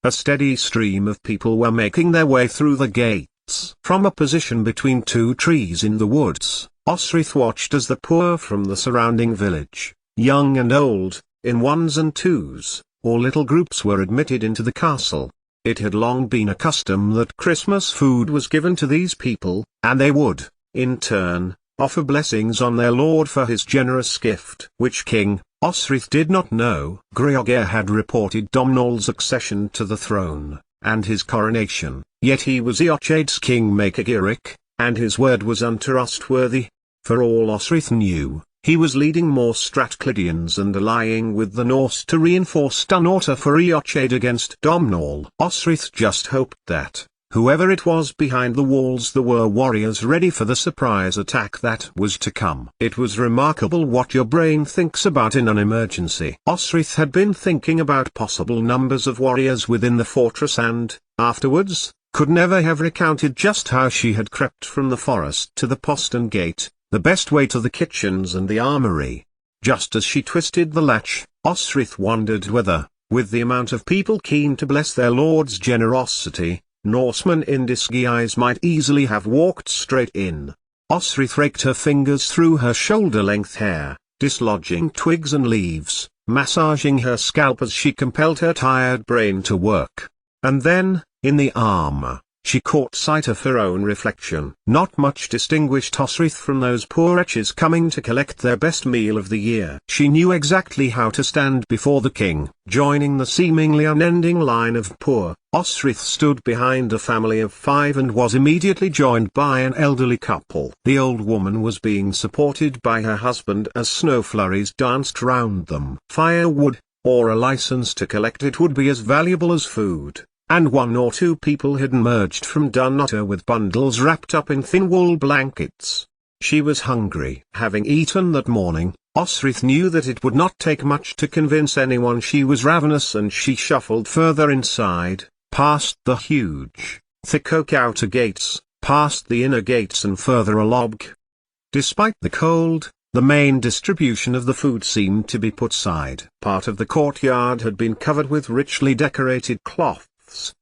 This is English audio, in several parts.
A steady stream of people were making their way through the gates. From a position between two trees in the woods, Osrith watched as the poor from the surrounding village, young and old, in ones and twos, or little groups were admitted into the castle. It had long been a custom that Christmas food was given to these people, and they would, in turn, offer blessings on their lord for his generous gift. Which king, Osrith did not know. Greogair had reported Domhnall's accession to the throne, and his coronation, yet he was Eochaid's kingmaker Giric, and his word was untrustworthy. For all Osrith knew, he was leading more Strathclydians and allying with the Norse to reinforce Dunnottar for Eochaid against Domhnall. Osrith just hoped that, whoever it was behind the walls, there were warriors ready for the surprise attack that was to come. It was remarkable what your brain thinks about in an emergency. Osrith had been thinking about possible numbers of warriors within the fortress and, afterwards, could never have recounted just how she had crept from the forest to the postern gate, the best way to the kitchens and the armory. Just as she twisted the latch, Osrith wondered whether, with the amount of people keen to bless their lord's generosity, Norsemen in disguise might easily have walked straight in. Osrith raked her fingers through her shoulder-length hair, dislodging twigs and leaves, massaging her scalp as she compelled her tired brain to work. And then, in the armor, she caught sight of her own reflection. Not much distinguished Osrith from those poor wretches coming to collect their best meal of the year. She knew exactly how to stand before the king. Joining the seemingly unending line of poor, Osrith stood behind a family of 5 and was immediately joined by an elderly couple. The old woman was being supported by her husband as snow flurries danced round them. Firewood, or a license to collect it, would be as valuable as food. And 1 or 2 people had emerged from Dunnottar with bundles wrapped up in thin wool blankets. She was hungry. Having eaten that morning, Osrith knew that it would not take much to convince anyone she was ravenous, and she shuffled further inside, past the huge, thick oak outer gates, past the inner gates and further along. Despite the cold, the main distribution of the food seemed to be put aside. Part of the courtyard had been covered with richly decorated cloth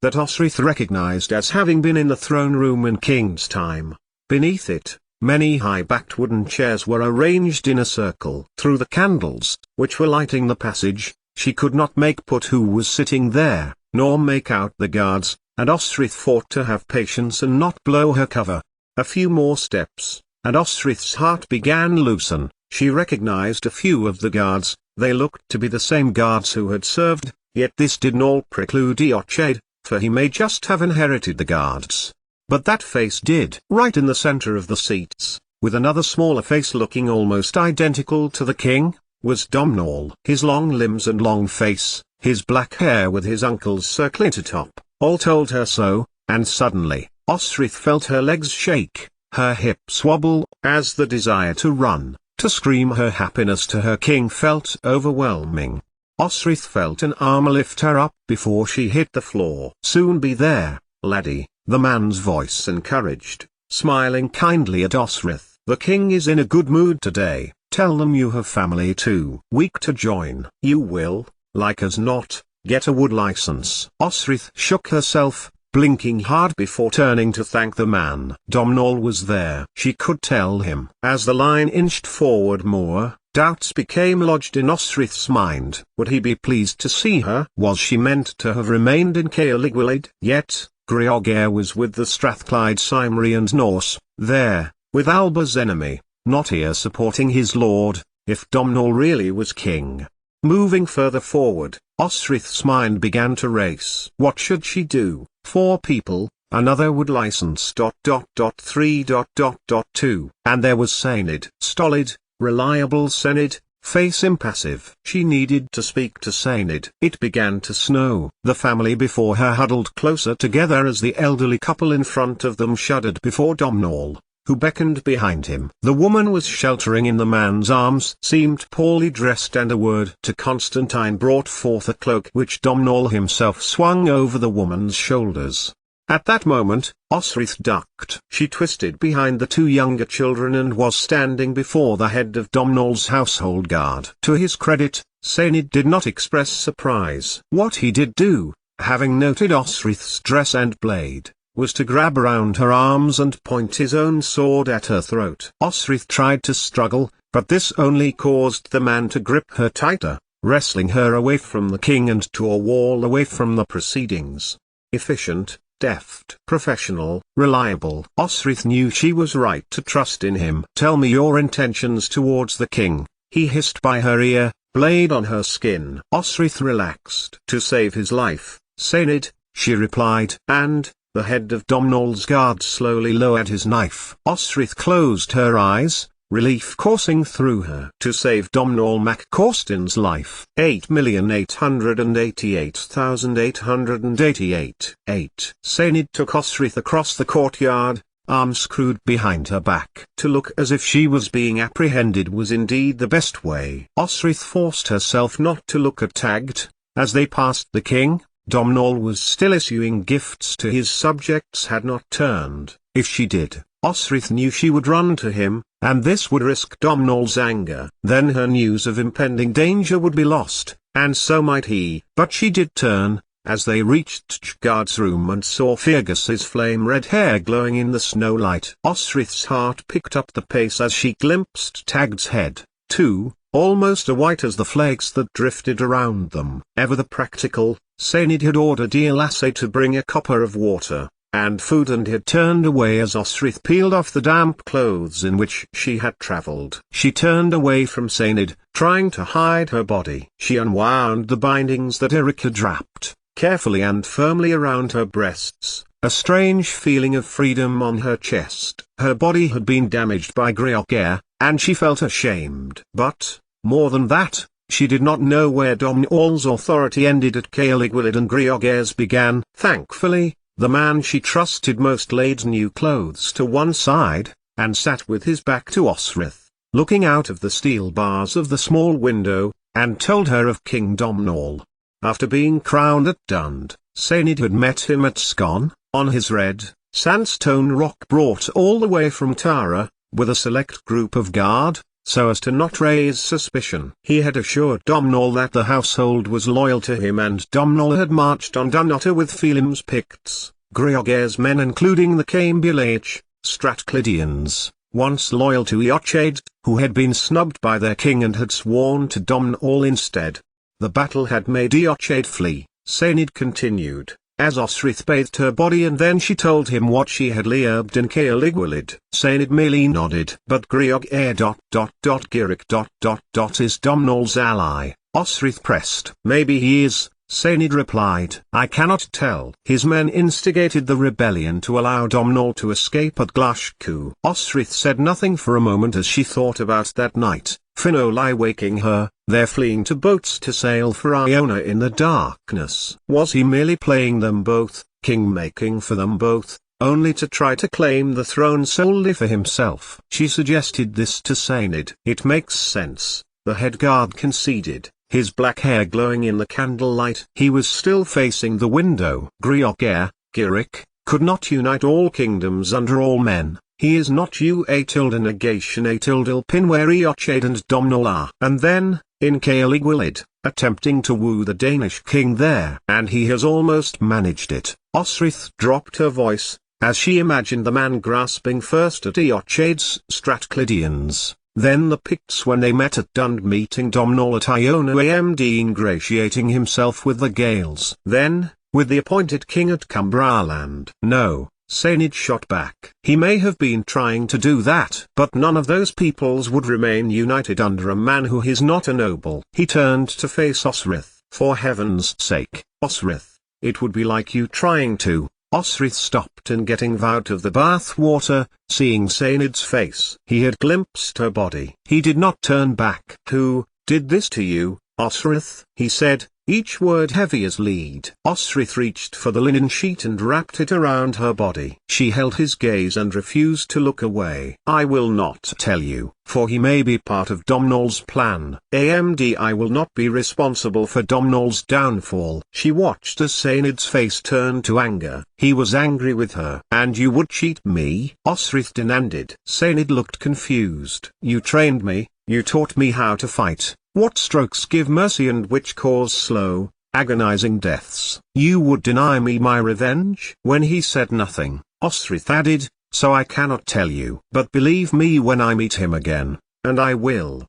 that Osrith recognized as having been in the throne room in King's time. Beneath it, many high-backed wooden chairs were arranged in a circle. Through the candles, which were lighting the passage, she could not make put who was sitting there, nor make out the guards, and Osrith fought to have patience and not blow her cover. A few more steps, and Osrith's heart began loosen. She recognized a few of the guards. They looked to be the same guards who had served. Yet this did not preclude Eochaid, for he may just have inherited the guards. But that face did. Right in the center of the seats, with another smaller face looking almost identical to the king, was Domhnall. His long limbs and long face, his black hair with his uncle's circlet atop, all told her so, and suddenly, Osrith felt her legs shake, her hips wobble, as the desire to run, to scream her happiness to her king felt overwhelming. Osrith felt an arm lift her up before she hit the floor. "Soon be there, laddie," the man's voice encouraged, smiling kindly at Osrith. "The king is in a good mood today. Tell them you have family too weak to join. You will, like as not, get a wood license." Osrith shook herself, blinking hard before turning to thank the man. Domhnall was there. She could tell him. As the line inched forward more, doubts became lodged in Osrith's mind. Would he be pleased to see her? Was she meant to have remained in Caerliglwyd? Yet, Greogair was with the Strathclyde Cymrians Norse, there, with Alba's enemy, not here supporting his lord, if Domhnall really was king. Moving further forward, Osrith's mind began to race. What should she do? 4 people, another would license ... 3.2. And there was Saenid. Stolid, reliable Saenid, face impassive. She needed to speak to Saenid. It began to snow. The family before her huddled closer together as the elderly couple in front of them shuddered before Domhnall, who beckoned behind him. The woman was sheltering in the man's arms, seemed poorly dressed, and a word to Constantine brought forth a cloak which Domhnall himself swung over the woman's shoulders. At that moment, Osrith ducked. She twisted behind the 2 younger children and was standing before the head of Domhnall's household guard. To his credit, Saenid did not express surprise. What he did do, having noted Osrith's dress and blade, was to grab around her arms and point his own sword at her throat. Osrith tried to struggle, but this only caused the man to grip her tighter, wrestling her away from the king and to a wall away from the proceedings. Efficient, deft, professional, reliable. Osrith knew she was right to trust in him. "Tell me your intentions towards the king," he hissed by her ear, blade on her skin. Osrith relaxed. "To save his life, Saynid," she replied. And the head of Domhnall's guard slowly lowered his knife. Osrith closed her eyes, relief coursing through her. "To save Domhnall Mac Corstin's life." 8,888,888. 8. Saynid took Osrith across the courtyard, arms screwed behind her back. To look as if she was being apprehended was indeed the best way. Osrith forced herself not to look attacked. As they passed the king, Domhnall was still issuing gifts to his subjects had not turned. If she did, Osrith knew she would run to him, and this would risk Domhnall's anger. Then her news of impending danger would be lost, and so might he. But she did turn, as they reached Tchgard's room and saw Fergus's flame-red hair glowing in the snow light. Osrith's heart picked up the pace as she glimpsed Tagd's head, too, almost as white as the flakes that drifted around them. Ever the practical, Saynid had ordered Elassie to bring a copper of water and food and had turned away as Osrith peeled off the damp clothes in which she had travelled. She turned away from Saynid, trying to hide her body. She unwound the bindings that Eric had wrapped carefully and firmly around her breasts, a strange feeling of freedom on her chest. Her body had been damaged by Grioghair, and she felt ashamed. But, more than that, she did not know where Domhnall's authority ended at Caoligwylid and Grioghair's began. Thankfully, the man she trusted most laid new clothes to one side, and sat with his back to Osrith, looking out of the steel bars of the small window, and told her of King Domhnall. After being crowned at Dund, Saynid had met him at Scone, on his red, sandstone rock brought all the way from Tara, with a select group of guard, so as to not raise suspicion. He had assured Domhnall that the household was loyal to him, and Domhnall had marched on Dunnottar with Felim's Picts, Grioghair's men including the Cambulach, Strathclydians, once loyal to Eochaid, who had been snubbed by their king and had sworn to Domhnall instead. The battle had made Eochaid flee, Saynid continued, as Osrith bathed her body, and then she told him what she had learned in Caoligwylid. Saynid merely nodded. "But Grioghair... Giric... is Domhnall's ally," Osrith pressed. "Maybe he is," Saynid replied. "I cannot tell." "His men instigated the rebellion to allow Domhnall to escape at Glashku." Osrith said nothing for a moment as she thought about that night, Finolai waking her, their fleeing to boats to sail for Iona in the darkness. Was he merely playing them both, king-making for them both, only to try to claim the throne solely for himself? She suggested this to Saynid. "It makes sense," the head guard conceded, his black hair glowing in the candlelight. He was still facing the window. "Grioghair, Giric, could not unite all kingdoms under all men. He is not negation ilpin where Eochaid and Domhnall are." And then, in Caoligwylid, attempting to woo the Danish king there. "And he has almost managed it." Osrith dropped her voice, as she imagined the man grasping first at Eochaid's Strathclydians, then the Picts when they met at Dund, meeting Domhnall at Iona and ingratiating himself with the Gaels. Then, with the appointed king at Cumbraland. "No," Saynid shot back. "He may have been trying to do that, but none of those peoples would remain united under a man who is not a noble." He turned to face Osrith. "For heaven's sake, Osrith, it would be like you trying to." Osrith stopped in getting out of the bath water, seeing Saynid's face. He had glimpsed her body. He did not turn back. "Who did this to you, Osrith?" he said, each word heavy as lead. Osrith reached for the linen sheet and wrapped it around her body. She held his gaze and refused to look away. "I will not tell you, for he may be part of Domhnall's plan. I will not be responsible for Domhnall's downfall." She watched as Saynid's face turned to anger. He was angry with her. "And you would cheat me?" Osrith demanded. Saynid looked confused. "You trained me, you taught me how to fight. What strokes give mercy and which cause slow, agonizing deaths. You would deny me my revenge? When he said nothing, Osrith added, so I cannot tell you. But believe me when I meet him again, and I will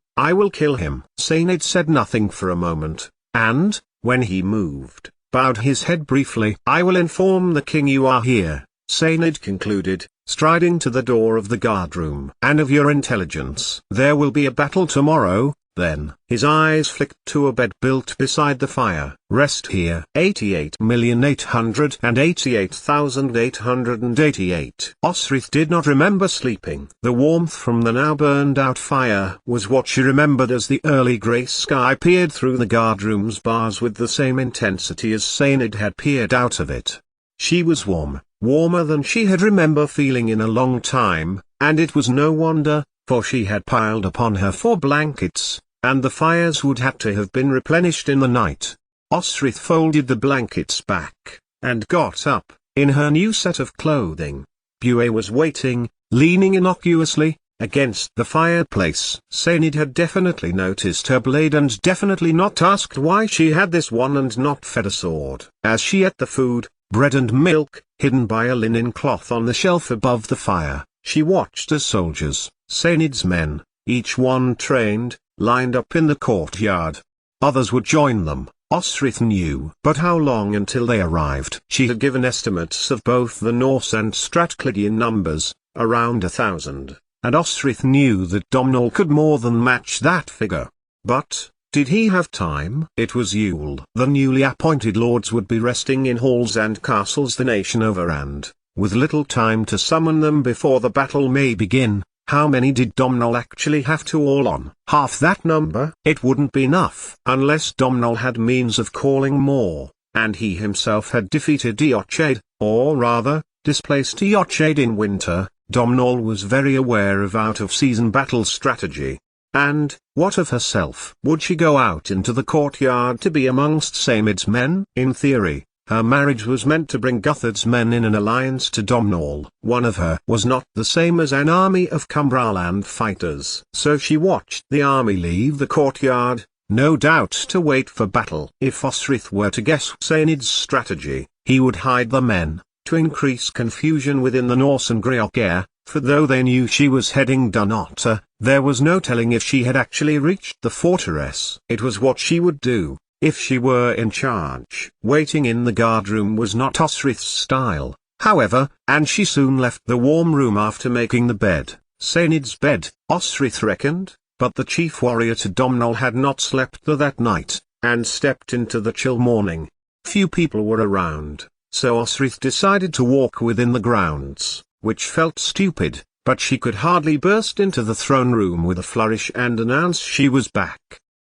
kill him. Sainid said nothing for a moment, and, when he moved, bowed his head briefly. I will inform the king you are here, Sainid concluded, striding to the door of the guardroom. And of your intelligence. There will be a battle tomorrow, then. His eyes flicked to a bed built beside the fire. Rest here. 88,888,888. Osrith did not remember sleeping. The warmth from the now burned out fire was what she remembered as the early grey sky peered through the guardroom's bars with the same intensity as Sainid had peered out of it. She was warm, warmer than she had remembered feeling in a long time, and it was no wonder, for she had piled upon her 4 blankets, and the fires would have to have been replenished in the night. Osrith folded the blankets back, and got up, in her new set of clothing. Bué was waiting, leaning innocuously, against the fireplace. Sainid had definitely noticed her blade and definitely not asked why she had this one and not fed a sword. As she ate the food, bread and milk, hidden by a linen cloth on the shelf above the fire, she watched as soldiers, Sainid's men, each one trained, lined up in the courtyard. Others would join them, Osrith knew. But how long until they arrived? She had given estimates of both the Norse and Strathclydian numbers, around 1,000, and Osrith knew that Domhnall could more than match that figure. But, did he have time? It was Yule. The newly appointed lords would be resting in halls and castles the nation over, and, with little time to summon them before the battle may begin, how many did Domhnall actually have to all on? Half that number? It wouldn't be enough. Unless Domhnall had means of calling more, and he himself had defeated Eochaid, or rather, displaced Eochaid in winter. Domhnall was very aware of out-of-season battle strategy. And, what of herself? Would she go out into the courtyard to be amongst Sainid's men? In theory, her marriage was meant to bring Guthred's men in an alliance to Domhnall. One of her was not the same as an army of Cumbraland fighters. So she watched the army leave the courtyard, no doubt to wait for battle. If Osrith were to guess Sainid's strategy, he would hide the men, to increase confusion within the Norse and Griocare, for though they knew she was heading Dunnottar, there was no telling if she had actually reached the fortress. It was what she would do, if she were in charge. Waiting in the guardroom was not Osrith's style, however, and she soon left the warm room after making the bed. Sainid's bed, Osrith reckoned, but the chief warrior to Domhnall had not slept there that night, and stepped into the chill morning. Few people were around, so Osrith decided to walk within the grounds, which felt stupid, but she could hardly burst into the throne room with a flourish and announce she was back.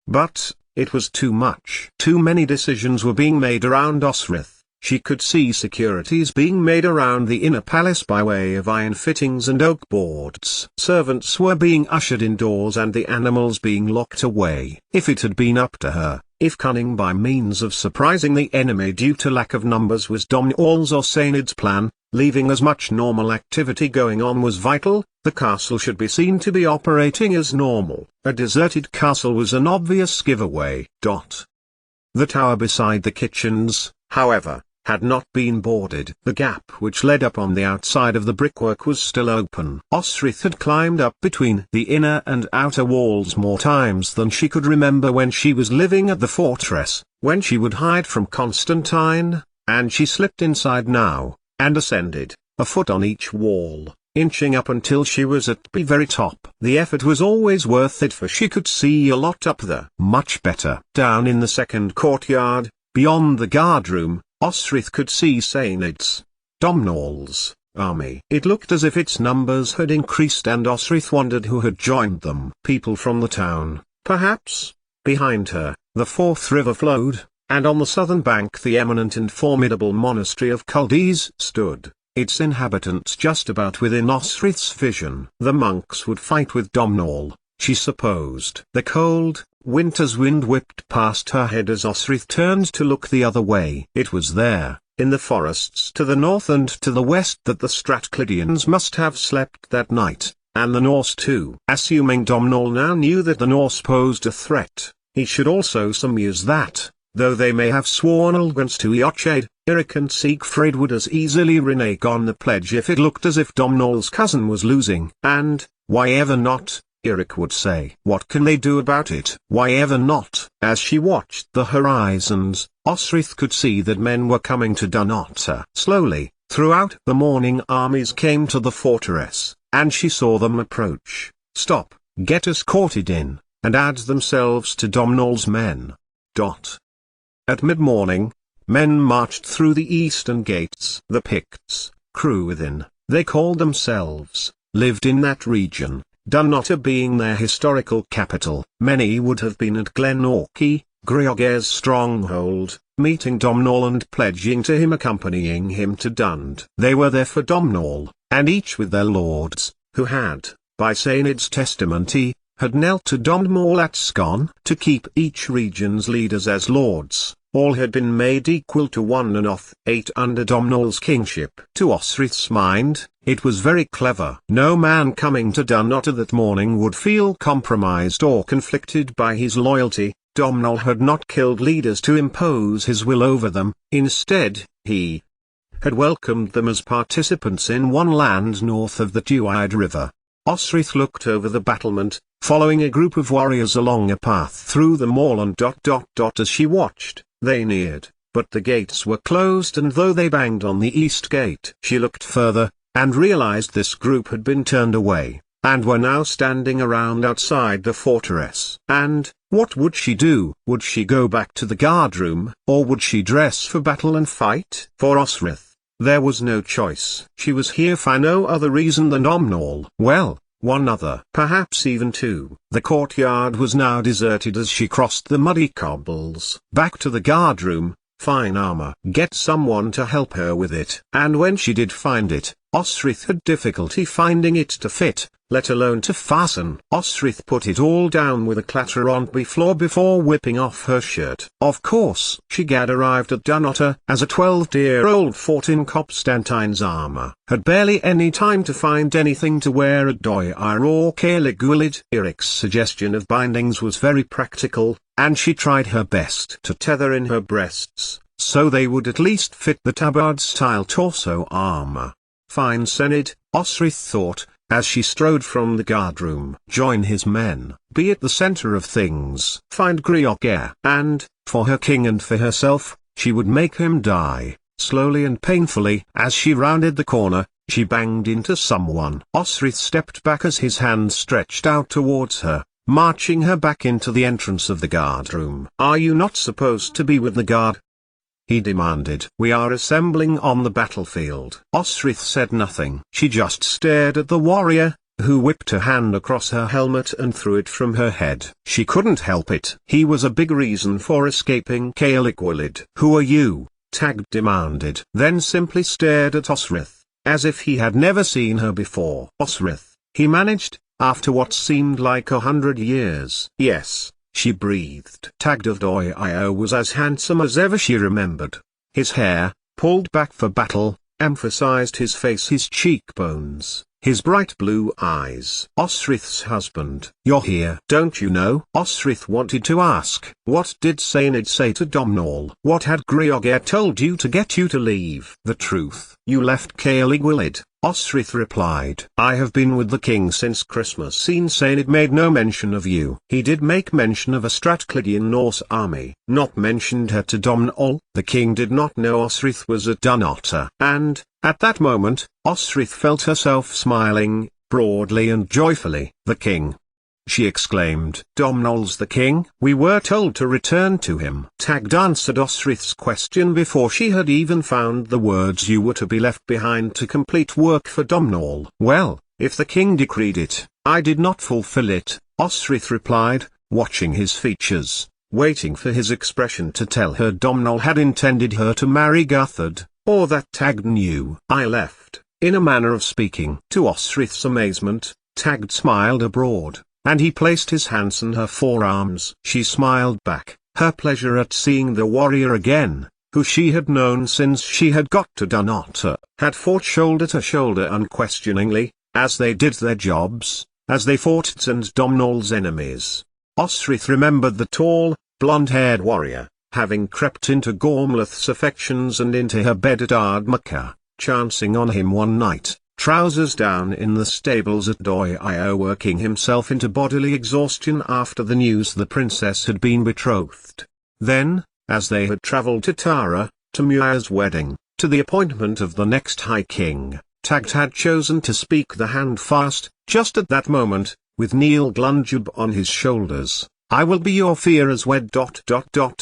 But, it was too much. Too many decisions were being made around Osrith. She could see securities being made around the inner palace by way of iron fittings and oak boards. Servants were being ushered indoors and the animals being locked away. If it had been up to her, if cunning by means of surprising the enemy due to lack of numbers was Domhnall's or Sainid's plan, leaving as much normal activity going on was vital, the castle should be seen to be operating as normal. A deserted castle was an obvious giveaway. The tower beside the kitchens, however, had not been boarded. The gap which led up on the outside of the brickwork was still open. Osrith had climbed up between the inner and outer walls more times than she could remember when she was living at the fortress, when she would hide from Constantine, and she slipped inside now, and ascended, a foot on each wall, inching up until she was at the very top. The effort was always worth it, for she could see a lot up there. Much better. Down in the second courtyard, beyond the guardroom, Osrith could see Sainid's, Domhnall's, army. It looked as if its numbers had increased, and Osrith wondered who had joined them. People from the town, perhaps. Behind her, the Forth River flowed, and on the southern bank the eminent and formidable monastery of Culdees stood, its inhabitants just about within Osrith's vision. The monks would fight with Domhnall, she supposed. The cold, winter's wind whipped past her head as Osrith turned to look the other way. It was there, in the forests to the north and to the west, that the Strathclydians must have slept that night, and the Norse too. Assuming Domhnall now knew that the Norse posed a threat, he should also surmise that, though they may have sworn allegiance to Eochaid, Eric and Siegfried would as easily renege on the pledge if it looked as if Domhnall's cousin was losing. And, why ever not? Eric would say. What can they do about it? Why ever not? As she watched the horizons, Osrith could see that men were coming to Dunnottar. Slowly, throughout the morning armies came to the fortress, and she saw them approach, stop, get escorted in, and add themselves to Domhnall's men. At mid-morning, men marched through the eastern gates. The Picts, Cruithin, they called themselves, lived in that region, Dunnottar being their historical capital. Many would have been at Glenorchy, Greogair's stronghold, meeting Domhnall and pledging to him, accompanying him to Dund. They were there for Domhnall, and each with their lords, who had, by Saenid's testimony, had knelt to Domhnall at Scone to keep each region's leaders as lords. All had been made equal to one and oath 8 under Domhnall's kingship. To Osrith's mind, it was very clever. No man coming to Dunnottar that morning would feel compromised or conflicted by his loyalty. Domhnall had not killed leaders to impose his will over them. Instead, he had welcomed them as participants in one land north of the Duide River. Osrith looked over the battlement, following a group of warriors along a path through the moorland. As she watched, they neared, but the gates were closed, and though they banged on the east gate, she looked further, and realized this group had been turned away, and were now standing around outside the fortress. And, what would she do? Would she go back to the guardroom, or would she dress for battle and fight? For Osrith, there was no choice. She was here for no other reason than Domhnall. Well, one other, perhaps even two. The courtyard was now deserted as she crossed the muddy cobbles. Back to the guardroom, fine armor. Get someone to help her with it. And when she did find it, Osrith had difficulty finding it to fit, let alone to fasten. Osrith put it all down with a clatter on the floor before whipping off her shirt. Of course, she had arrived at Dunnottar as a 12-year-old fought in Constantine's armor, had barely any time to find anything to wear at Dóigr or Caerleiguilid. Eric's suggestion of bindings was very practical, and she tried her best to tether in her breasts, so they would at least fit the tabard-style torso armor. Fine Senid, Osrith thought, as she strode from the guardroom. Join his men, be at the center of things. Find Greogair. And, for her king and for herself, she would make him die. Slowly and painfully, as she rounded the corner, she banged into someone. Osrith stepped back as his hand stretched out towards her, marching her back into the entrance of the guardroom. Are you not supposed to be with the guard? He demanded. We are assembling on the battlefield. Osrith said nothing. She just stared at the warrior, who whipped her hand across her helmet and threw it from her head. She couldn't help it. He was a big reason for escaping Caerleiguilid. Who are you? Tag demanded. Then simply stared at Osrith, as if he had never seen her before. Osrith, he managed, after what seemed like 100 years. Yes. She breathed. Tag of Dóigr was as handsome as ever she remembered. His hair, pulled back for battle, emphasized his face, his cheekbones, his bright blue eyes. Osrith's husband. You're here. Don't you know? Osrith wanted to ask. What did Saenid say to Domhnall? What had Greogair told you to get you to leave? The truth. You left Caerleiguilid. Osrith replied. I have been with the king since Christmas. Saenid made no mention of you. He did make mention of a Strathclydian Norse army. Not mentioned her to Domhnall. The king did not know Osrith was at Dunnottar. And, at that moment, Osrith felt herself smiling, broadly and joyfully. The king! She exclaimed. Domhnall's the king? We were told to return to him. Tag answered Osrith's question before she had even found the words. You were to be left behind to complete work for Domhnall. Well, if the king decreed it, I did not fulfill it, Osrith replied, watching his features, waiting for his expression to tell her Domhnall had intended her to marry Guthard, or that Tag knew. I left, in a manner of speaking. To Osrith's amazement, Tag smiled abroad, and he placed his hands on her forearms. She smiled back, her pleasure at seeing the warrior again, who she had known since she had got to Dunnottar, had fought shoulder to shoulder unquestioningly, as they did their jobs, as they fought and Domhnall's enemies. Osrith remembered the tall, blonde-haired warrior, having crept into Gormlath's affections and into her bed at Ardmaka, chancing on him one night, trousers down in the stables at Doio, working himself into bodily exhaustion after the news the princess had been betrothed. Then, as they had travelled to Tara, to Muir's wedding, to the appointment of the next High King, Tagged had chosen to speak the hand fast, just at that moment, with Neil Glunjub on his shoulders. I will be your fear as wed ...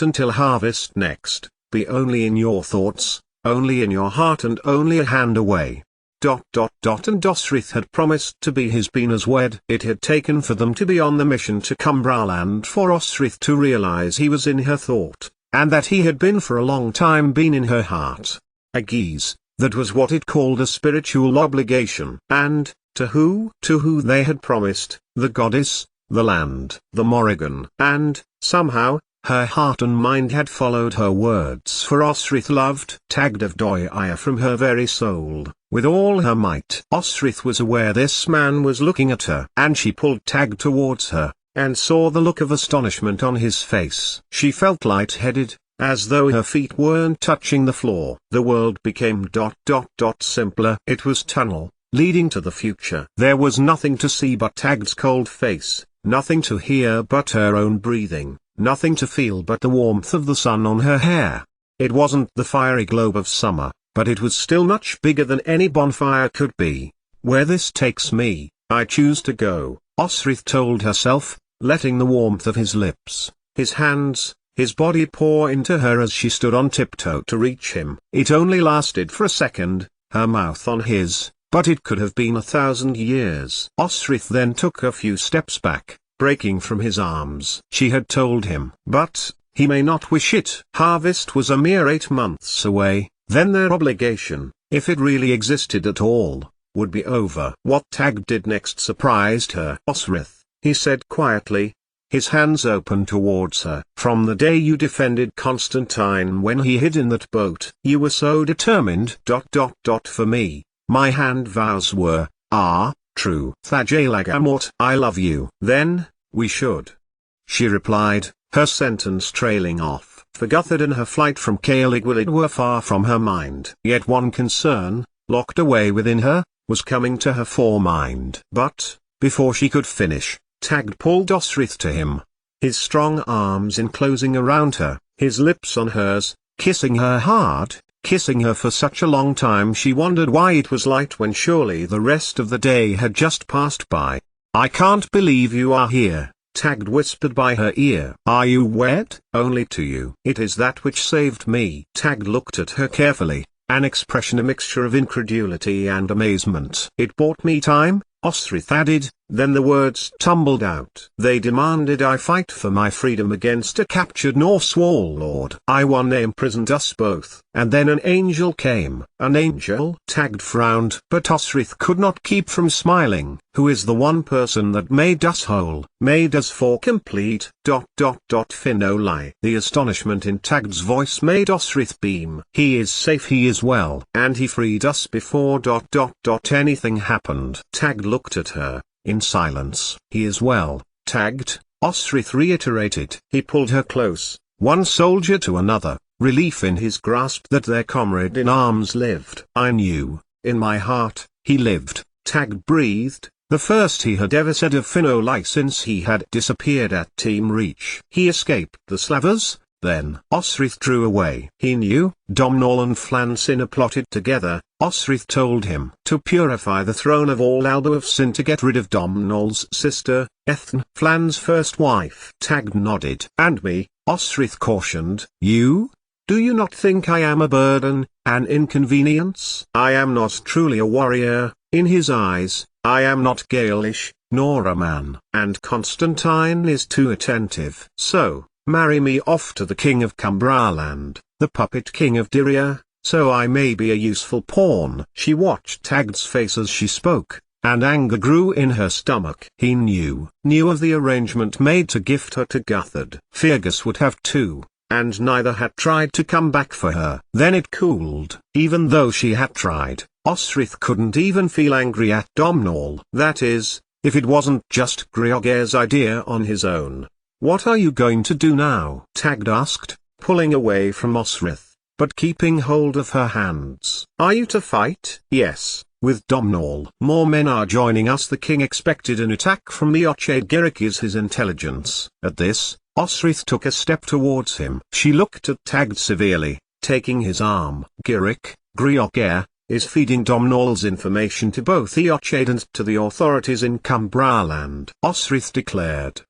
until harvest next, be only in your thoughts, only in your heart and only a hand away. ... And Osrith had promised to be his bean as wed. It had taken for them to be on the mission to Cumbraland for Osrith to realize he was in her thought, and that he had been for a long time been in her heart. A geese, that was what it called a spiritual obligation. And, to who they had promised, the goddess, the land, the Morrigan. And, somehow, her heart and mind had followed her words, for Osrith loved Tagged of Doia from her very soul, with all her might. Osrith was aware this man was looking at her, and she pulled Tagged towards her, and saw the look of astonishment on his face. She felt light-headed, as though her feet weren't touching the floor. The world became ... simpler. It was tunnel, leading to the future. There was nothing to see but Tagged's cold face, nothing to hear but her own breathing, nothing to feel but the warmth of the sun on her hair. It wasn't the fiery globe of summer, but it was still much bigger than any bonfire could be. Where this takes me, I choose to go, Osrith told herself, letting the warmth of his lips, his hands, his body pour into her as she stood on tiptoe to reach him. It only lasted for a second, her mouth on his, but it could have been 1,000 years. Osrith then took a few steps back, breaking from his arms. She had told him, but he may not wish it. Harvest was a mere 8 months away, then their obligation, if it really existed at all, would be over. What Tagged did next surprised her. Osrith, he said quietly, his hands open towards her. From the day you defended Constantine when he hid in that boat, you were so determined. For me, my hand vows were, true. Thajalagammort, I love you. Then, we should. She replied, her sentence trailing off. For Guthard and her flight from Caeligwylid were far from her mind. Yet one concern, locked away within her, was coming to her foremind. But, before she could finish, Tagged pulled Osrith to him, his strong arms enclosing around her, his lips on hers, kissing her hard, kissing her for such a long time she wondered why it was light when surely the rest of the day had just passed by. I can't believe you are here, Tagged whispered by her ear. Are you wed? Only to you. It is that which saved me. Tagged looked at her carefully, an expression a mixture of incredulity and amazement. It bought me time, Osrith added, then the words tumbled out. They demanded I fight for my freedom against a captured Norse warlord. I won, they imprisoned us both. And then an angel came. An angel? Tagged frowned. But Osrith could not keep from smiling. Who is the one person that made us whole? Made us for complete. ... Finoli. The astonishment in Tagged's voice made Osrith beam. He is safe, he is well. And he freed us before ... anything happened. Tagged looked at her, in silence. He is well, Tagged, Osrith reiterated. He pulled her close, one soldier to another, relief in his grasp that their comrade in arms lived. I knew, in my heart, he lived, Tagged breathed, the first he had ever said of Finoli since he had disappeared at Team Reach. He escaped the Slavers, then. Osrith drew away. He knew. Domnall and Flancina plotted together, Osrith told him. To purify the throne of all Alba of Sin, to get rid of Domnall's sister, Ethne, Flan's first wife. Tagged nodded. And me, Osrith cautioned. You? Do you not think I am a burden, an inconvenience? I am not truly a warrior, in his eyes, I am not Gaelish, nor a man. And Constantine is too attentive. So, marry me off to the king of Cumbraland, the puppet king of Dyria, so I may be a useful pawn. She watched Tagged's face as she spoke, and anger grew in her stomach. He knew of the arrangement made to gift her to Guthard. Fergus would have too, and neither had tried to come back for her. Then it cooled. Even though she had tried, Osrith couldn't even feel angry at Domnall. That is, if it wasn't just Greoger's idea on his own. What are you going to do now? Tagged asked, pulling away from Osrith, but keeping hold of her hands. "Are you to fight?" "Yes, with Domhnall. More men are joining us." The king expected an attack from the Ochade his intelligence. At this, Osrith took a step towards him. She looked at Tagd severely, taking his arm. Griok is feeding Domhnall's information to both the Ochade and to the authorities in Cumbraland, Osrith declared.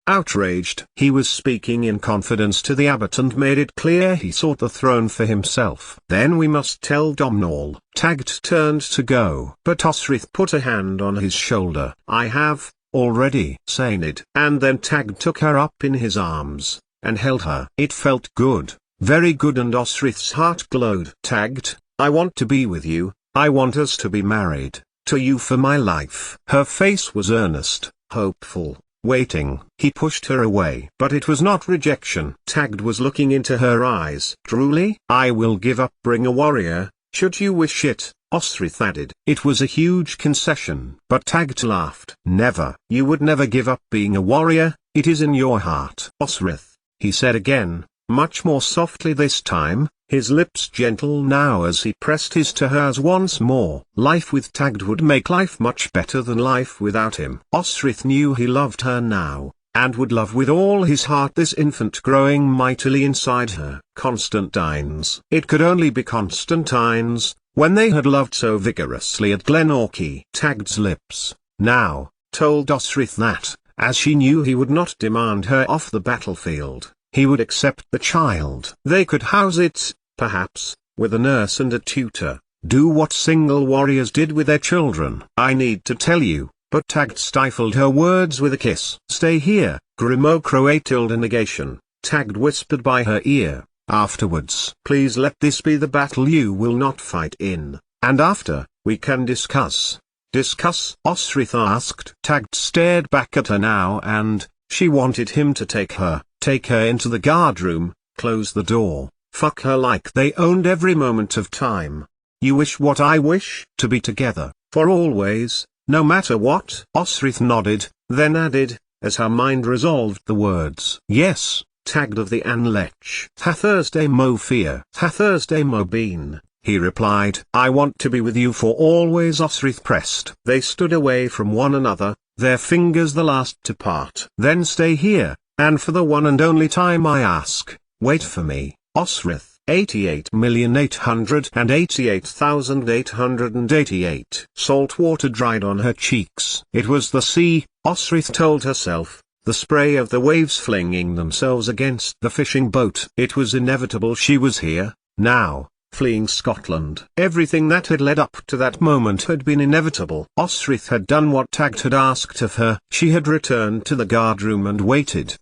Outraged, he was speaking in confidence to the abbot and made it clear he sought the throne for himself. "Then we must tell Domhnall." Tagd turned to go, but Osrith put a hand on his shoulder. "I have, already," Saynid. And then Tagd took her up in his arms, and held her. It felt good, very good, and Osrith's heart glowed. "Tagd, I want to be with you, I want us to be married, to you for my life." Her face was earnest, hopeful, waiting. He pushed her away. But it was not rejection. Tagd was looking into her eyes. "Truly, I will give up being a warrior, should you wish it," Osrith added. It was a huge concession. But Tagd laughed. "Never. You would never give up being a warrior, it is in your heart." "Osrith," he said again, much more softly this time, his lips gentle now as he pressed his to hers once more. Life with Tagd would make life much better than life without him. Osrith knew he loved her now, and would love with all his heart this infant growing mightily inside her. Constantines. It could only be Constantines, when they had loved so vigorously at Glenorchy. Tagd's lips, now, told Osrith that, as she knew he would not demand her off the battlefield, he would accept the child. They could house it, perhaps, with a nurse and a tutor, do what single warriors did with their children. "I need to tell you," but Tagd stifled her words with a kiss. "Stay here." Grimocroatilda negation, Tagd whispered by her ear. "Afterwards, please let this be the battle you will not fight in, and after, we can discuss." "Discuss?" Osrith asked. Tagd stared back at her now, and she wanted him to take her into the guardroom, close the door, fuck her like they owned every moment of time. "You wish what I wish? To be together, for always, no matter what?" Osrith nodded, then added, as her mind resolved the words. "Yes, Tagd of the Anlech. Ha Thursday mo fear. Ha Thursday mo bean," he replied. "I want to be with you for always." Osrith pressed. They stood away from one another, their fingers the last to part. "Then stay here, and for the one and only time I ask, wait for me." Osrith. 88,888,888. Salt water dried on her cheeks. It was the sea, Osrith told herself, the spray of the waves flinging themselves against the fishing boat. It was inevitable she was here, now, fleeing Scotland. Everything that had led up to that moment had been inevitable. Osrith had done what Tagd had asked of her. She had returned to the guardroom and waited,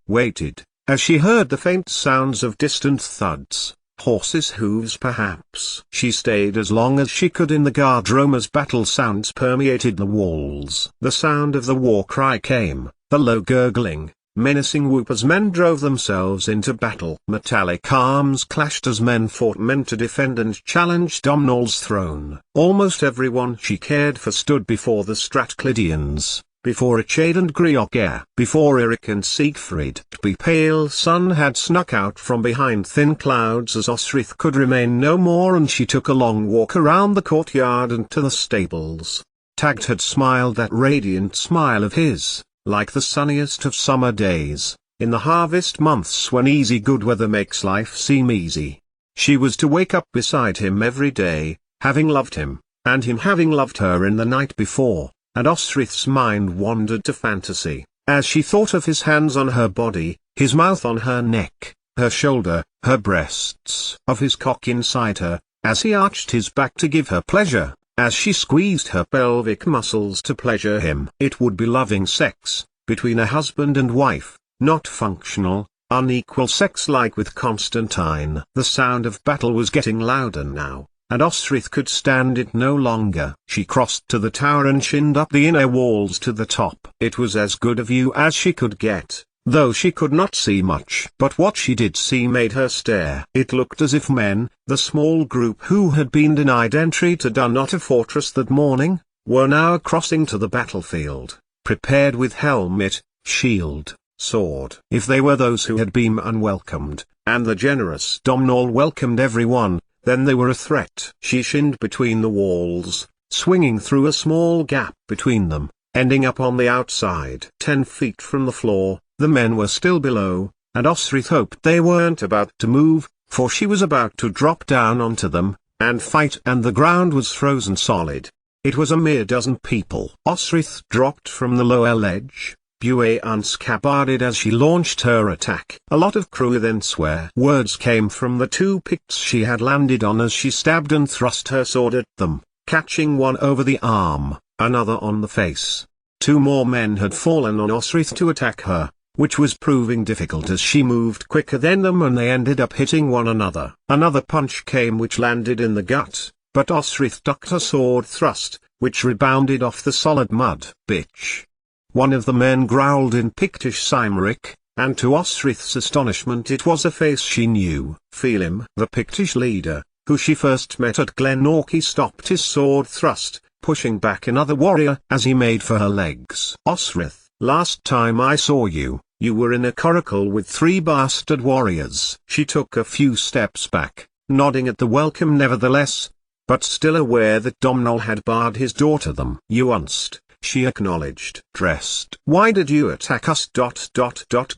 as she heard the faint sounds of distant thuds. Horses' hooves perhaps. She stayed as long as she could in the guardroom as battle sounds permeated the walls. The sound of the war cry came, the low gurgling, menacing whoop as men drove themselves into battle. Metallic arms clashed as men fought, men to defend and challenge Domhnall's throne. Almost everyone she cared for stood before the Strathclydians, before Ochade and Griok, before Eric and Siegfried. The pale sun had snuck out from behind thin clouds as Osrith could remain no more, and she took a long walk around the courtyard and to the stables. Tagd had smiled that radiant smile of his, like the sunniest of summer days, in the harvest months when easy good weather makes life seem easy. She was to wake up beside him every day, having loved him, and him having loved her in the night before. And Osrith's mind wandered to fantasy, as she thought of his hands on her body, his mouth on her neck, her shoulder, her breasts, of his cock inside her, as he arched his back to give her pleasure, as she squeezed her pelvic muscles to pleasure him. It would be loving sex, between a husband and wife, not functional, unequal sex like with Constantine. The sound of battle was getting louder now, and Osrith could stand it no longer. She crossed to the tower and shinned up the inner walls to the top. It was as good a view as she could get, though she could not see much. But what she did see made her stare. It looked as if men, the small group who had been denied entry to Dunnottar Fortress that morning, were now crossing to the battlefield, prepared with helmet, shield, sword. If they were those who had been unwelcomed, and the generous Domnall welcomed everyone. Then they were a threat. She shinned between the walls, swinging through a small gap between them, ending up on the outside. 10 feet from the floor, the men were still below, and Osrith hoped they weren't about to move, for she was about to drop down onto them, and fight, and the ground was frozen solid. It was a mere dozen people. Osrith dropped from the lower ledge, Bué unscabarded as she launched her attack. A lot of crew then swear words came from the 2 Picts she had landed on as she stabbed and thrust her sword at them, catching one over the arm, another on the face. 2 more men had fallen on Osrith to attack her, which was proving difficult as she moved quicker than them, and they ended up hitting one another. Another punch came which landed in the gut, but Osrith ducked a sword thrust, which rebounded off the solid mud. Bitch. One of the men growled in Pictish Cymric, and to Osrith's astonishment it was a face she knew. Felim, the Pictish leader, who she first met at Glenorchy, stopped his sword thrust, pushing back another warrior as he made for her legs. Osrith, last time I saw you, you were in a coracle with 3 bastard warriors. She took a few steps back, nodding at the welcome nevertheless, but still aware that Domnall had barred his door to them. You unsed, she acknowledged. Dressed. Why did you attack us?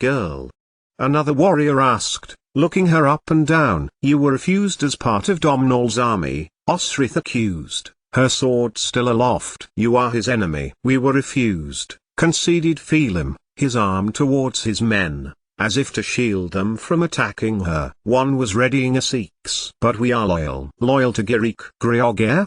Girl. Another warrior asked, looking her up and down. You were refused as part of Domnall's army, Osrith accused, her sword still aloft. You are his enemy. We were refused, conceded Felim, his arm towards his men, as if to shield them from attacking her. One was readying a Sikhs. But we are loyal. Loyal to Girik. Griogir?